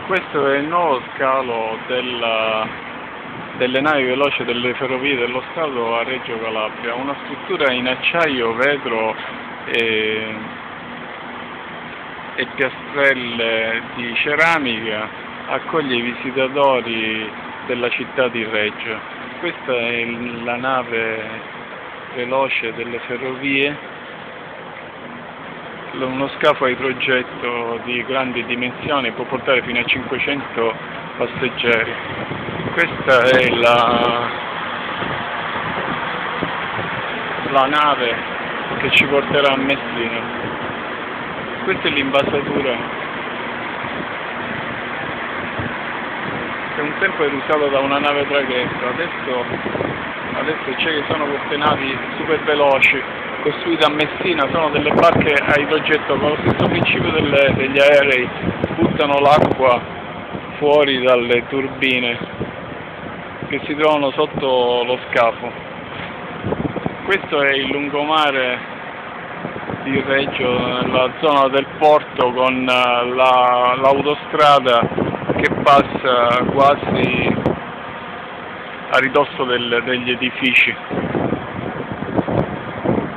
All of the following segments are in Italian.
Questo è il nuovo scalo delle navi veloci delle Ferrovie dello Stato a Reggio Calabria, una struttura in acciaio, vetro e piastrelle di ceramica, accoglie i visitatori della città di Reggio. Questa è la nave veloce delle ferrovie, uno scafo a idrogetto di grandi dimensioni, può portare fino a 500 passeggeri. Questa è la nave che ci porterà a Messina. Questa è l'invasatura che un tempo era usata da una nave traghetto, adesso sono queste navi super veloci costruite a Messina, sono delle barche a idrogetto con lo stesso principio degli aerei, buttano l'acqua fuori dalle turbine che si trovano sotto lo scafo. Questo è il lungomare di Reggio, nella zona del porto, con l'autostrada che passa quasi a ridosso degli edifici.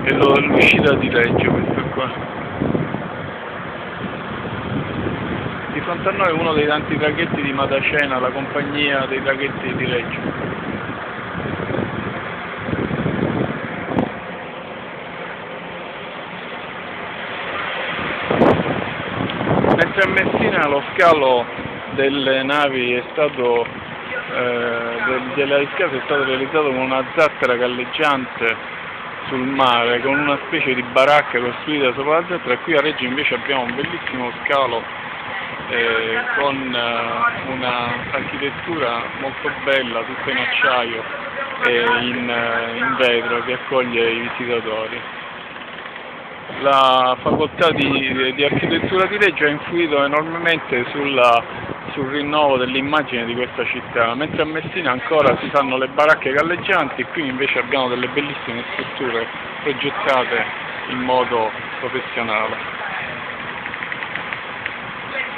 È l'uscita di Reggio, questa qua. Di fronte a noi è uno dei tanti traghetti di Matacena, la compagnia dei traghetti di Reggio. Mentre a Messina lo scalo delle navi è stato realizzato con una zattera galleggiante sul mare, con una specie di baracca costruita sopra la zattera. Qui a Reggio invece abbiamo un bellissimo scalo con una architettura molto bella, tutta in acciaio e in vetro, che accoglie i visitatori. La facoltà di architettura di Reggio ha influito enormemente sul rinnovo dell'immagine di questa città, mentre a Messina ancora si fanno le baracche galleggianti, qui invece abbiamo delle bellissime strutture progettate in modo professionale.